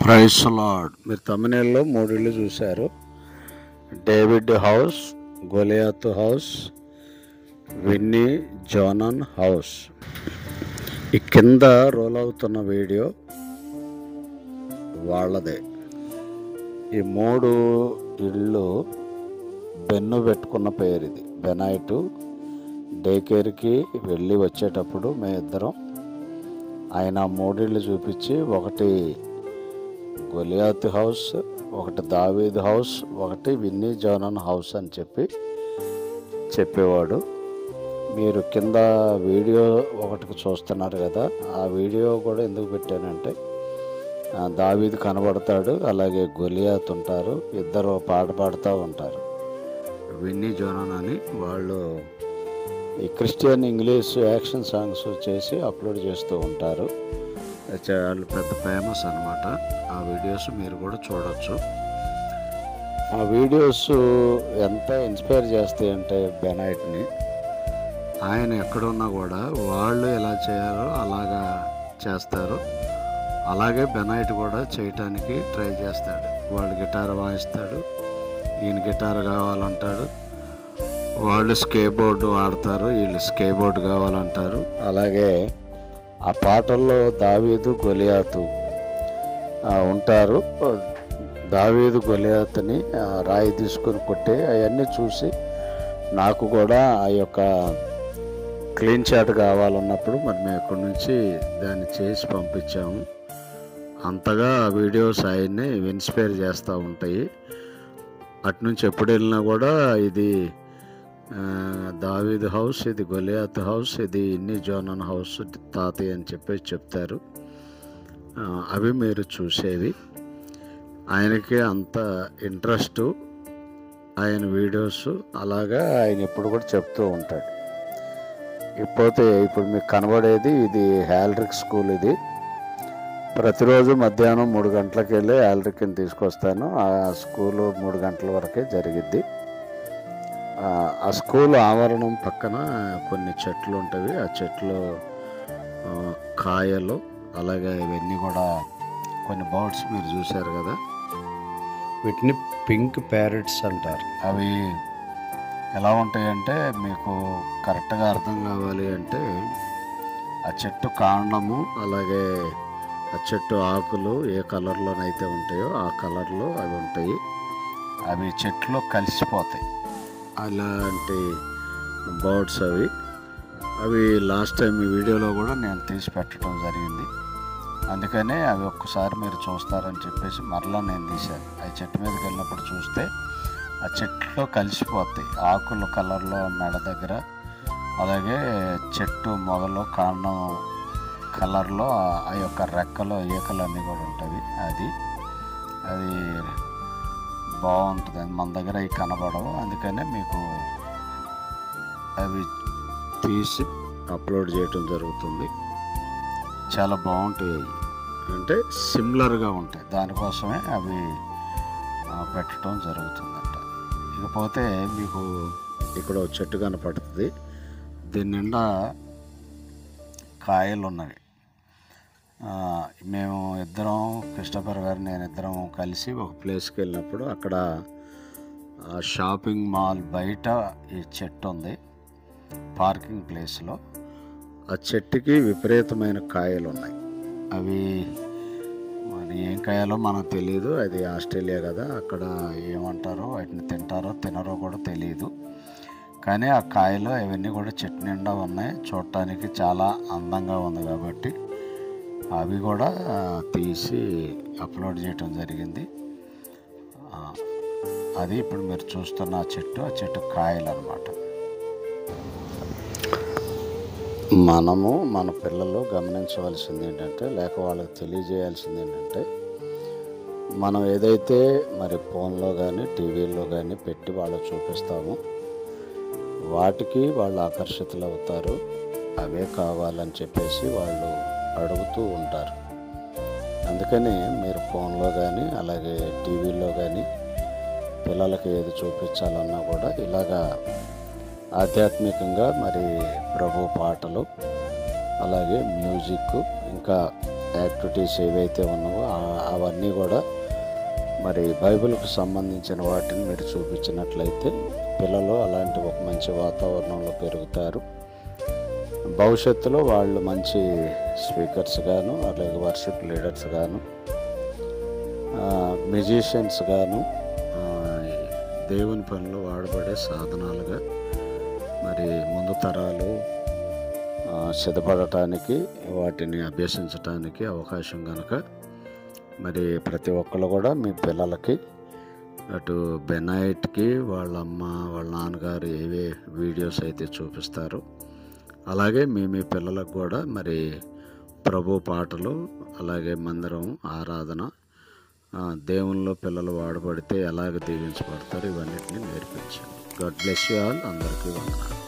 Price lord. మీరు తమిళలో 3 ఇళ్ళు చూశారు. David house, Goliath house, Winnie జోనన్ హౌస్. ఈ కింద రోల్ అవుతున్న వీడియో వాళ్ళదే. ఈ 3 ఇళ్ళు బెన్ను పెట్టుకున్న పేరు ఇది. బెనైటు డే కేర్కి వెళ్ళి వచ్చేటప్పుడు మేమిద్దరం ఆయన 3 ఇళ్ళు చూపించి, ఒకటి గొలియాతు హౌస్, ఒకటి దావీదు హౌస్, ఒకటి విన్నీ జోనన్ హౌస్ అని చెప్పేవాడు. మీరు కింద వీడియో ఒకటికి చూస్తున్నారు కదా, ఆ వీడియో కూడా ఎందుకు పెట్టానంటే దావీదు కనబడతాడు, అలాగే గొలియాతు ఉంటారు, ఇద్దరు పాట పాడుతూ ఉంటారు. విన్నీ జోనన్ అని వాళ్ళు ఈ క్రిస్టియన్ ఇంగ్లీష్ యాక్షన్ సాంగ్స్ చేసి అప్లోడ్ చేస్తూ ఉంటారు. వాళ్ళు పెద్ద ఫేమస్ అన్నమాట. ఆ వీడియోస్ మీరు కూడా చూడవచ్చు. ఆ వీడియోస్ ఎంత ఇన్స్పైర్ చేస్తాయంటే బెనైట్ని, ఆయన ఎక్కడున్నా కూడా వాళ్ళు ఎలా చేయాలో అలాగా చేస్తారు. అలాగే బెనైట్ కూడా చేయటానికి ట్రై చేస్తాడు. వాళ్ళు గిటార్ వాయిస్తాడు, ఈయన గిటార్ కావాలంటాడు. వాళ్ళు స్కేబోర్డు వాడతారు, వీళ్ళు స్కేబోర్డు కావాలంటారు. అలాగే ఆ పాటల్లో దావీదు గొలియాతు ఉంటారు. దావీదు గొలియాతుని రాయి తీసుకొని కొట్టే అవన్నీ చూసి నాకు కూడా ఆ యొక్క క్లీన్ షాట్ కావాలన్నప్పుడు మరి మేము ఇక్కడి నుంచి దాన్ని చేసి పంపించాము. అంతగా ఆ వీడియోస్ ఆయన్ని ఇన్స్పైర్ చేస్తూ ఉంటాయి. అటు నుంచి ఎప్పుడు వెళ్ళినా కూడా ఇది దావీదు హౌస్, ఇది గొలియాతు హౌస్, ఇది విన్నీ జోనన్ హౌస్ తాతయ్య అని చెప్తారు. అవి మీరు చూసేవి. ఆయనకి అంత ఇంట్రెస్ట్ ఆయన వీడియోస్, అలాగా ఆయన ఎప్పుడు కూడా చెప్తూ ఉంటాడు. ఇప్పుడు మీకు కనబడేది ఇది హ్యాల్రిక్ స్కూల్. ఇది ప్రతిరోజు మధ్యాహ్నం 3 గంటలకు వెళ్ళి హ్యాల్రిక్ని తీసుకొస్తాను. ఆ స్కూలు 3 గంటల వరకే జరిగిద్ది. ఆ స్కూల్ ఆవరణం పక్కన కొన్ని చెట్లు ఉంటాయి. ఆ చెట్లు కాయలు, అలాగే ఇవన్నీ కూడా కొన్ని బర్డ్స్ మీరు చూశారు కదా, వీటిని పింక్ ప్యారెట్స్ అంటారు. అవి ఎలా ఉంటాయంటే మీకు కరెక్ట్గా అర్థం కావాలి అంటే ఆ చెట్టు కాండము, అలాగే ఆ చెట్టు ఆకులు ఏ కలర్లోనైతే ఉంటాయో ఆ కలర్లో అవి ఉంటాయి. అవి చెట్లో కలిసిపోతాయి. అలాంటి బర్డ్స్ అవి లాస్ట్ టైం ఈ వీడియోలో కూడా నేను తీసి పెట్టడం జరిగింది. అందుకనే అవి ఒక్కసారి మీరు చూస్తారని చెప్పేసి మరలా నేను తీశాను. ఆ చెట్టు మీదకి వెళ్ళినప్పుడు చూస్తే ఆ చెట్లో కలిసిపోతాయి. ఆకులు కలర్లో మెడ దగ్గర, అలాగే చెట్టు మొదలు కాండం కలర్లో ఆ యొక్క రెక్కలు ఈకలు అన్నీ కూడా ఉంటాయి. అది బాగుంటుంది. మన దగ్గర అవి కనబడవు, అందుకనే మీకు అవి తీసి అప్లోడ్ చేయటం జరుగుతుంది. చాలా బాగుంటాయి, అంటే సిమిలర్గా ఉంటాయి, దానికోసమే అవి పెట్టడం జరుగుతుందంట. ఇకపోతే మీకు ఇక్కడ ఒక చెట్టు కనపడుతుంది. దీని నిండా కాయలు ఉన్నవి. మేము ఇద్దరం, క్రిస్టఫర్ గారు నేను ఇద్దరం కలిసి ఒక ప్లేస్కి వెళ్ళినప్పుడు అక్కడ షాపింగ్ మాల్ బయట ఈ చెట్టు ఉంది, పార్కింగ్ ప్లేస్లో. ఆ చెట్టుకి విపరీతమైన కాయలు ఉన్నాయి. అవి మరి ఏం కాయాలో మనకు తెలియదు. అది ఆస్ట్రేలియా కదా, అక్కడ ఏమంటారో వాటిని తింటారో తినరో కూడా తెలియదు. కానీ ఆ కాయలు అవన్నీ కూడా చెట్టు నిండా ఉన్నాయి. చూడటానికి చాలా అందంగా ఉంది కాబట్టి అవి కూడా తీసి అప్లోడ్ చేయటం జరిగింది. అది ఇప్పుడు మీరు చూస్తున్న ఆ చెట్టు కాయలు అన్నమాట. మనము మన పిల్లలు గమనించవలసింది ఏంటంటే, లేక వాళ్ళకి తెలియజేయాల్సింది ఏంటంటే, మనం ఏదైతే మరి ఫోన్లో కానీ టీవీలో కానీ పెట్టి వాళ్ళకి చూపిస్తామో వాటికి వాళ్ళు ఆకర్షితులు అవుతారు. అవే కావాలని చెప్పేసి వాళ్ళు అడుగుతూ ఉంటారు. అందుకని మీరు ఫోన్లో కానీ అలాగే టీవీలో కానీ పిల్లలకి ఏది చూపించాలన్నా కూడా ఇలాగా ఆధ్యాత్మికంగా మరి ప్రభు పాటలు, అలాగే మ్యూజిక్, ఇంకా యాక్టివిటీస్ ఏవైతే ఉన్నావో అవన్నీ కూడా మరి బైబిల్కు సంబంధించిన వాటిని మీరు చూపించినట్లయితే పిల్లలు అలాంటి ఒక మంచి వాతావరణంలో పెరుగుతారు. భవిష్యత్తులో వాళ్ళు మంచి స్పీకర్స్ గాను, అలాగే వర్షిప్ లీడర్స్ గాను, మ్యూజిషియన్స్ గాను, దేవుని పనిలో వాడబడే సాధనాలుగా మరి ముందు తరాలు సిద్ధపడటానికి, వాటిని అభ్యసించటానికి అవకాశం కనుక మరి ప్రతి ఒక్కళ్ళు కూడా మీ పిల్లలకి అటు బెనైట్కి వాళ్ళ అమ్మ వాళ్ళ నాన్నగారు ఏవే వీడియోస్ అయితే చూపిస్తారో అలాగే మీ పిల్లలకు కూడా మరి ప్రభు పాటలు, అలాగే మందిరం ఆరాధన, దేవునిలో పిల్లలు వాడబడితే ఎలాగ దీవించబడతారు, ఇవన్నిటిని నేర్పించండి. God bless you all. అందరికీ వందనాలు.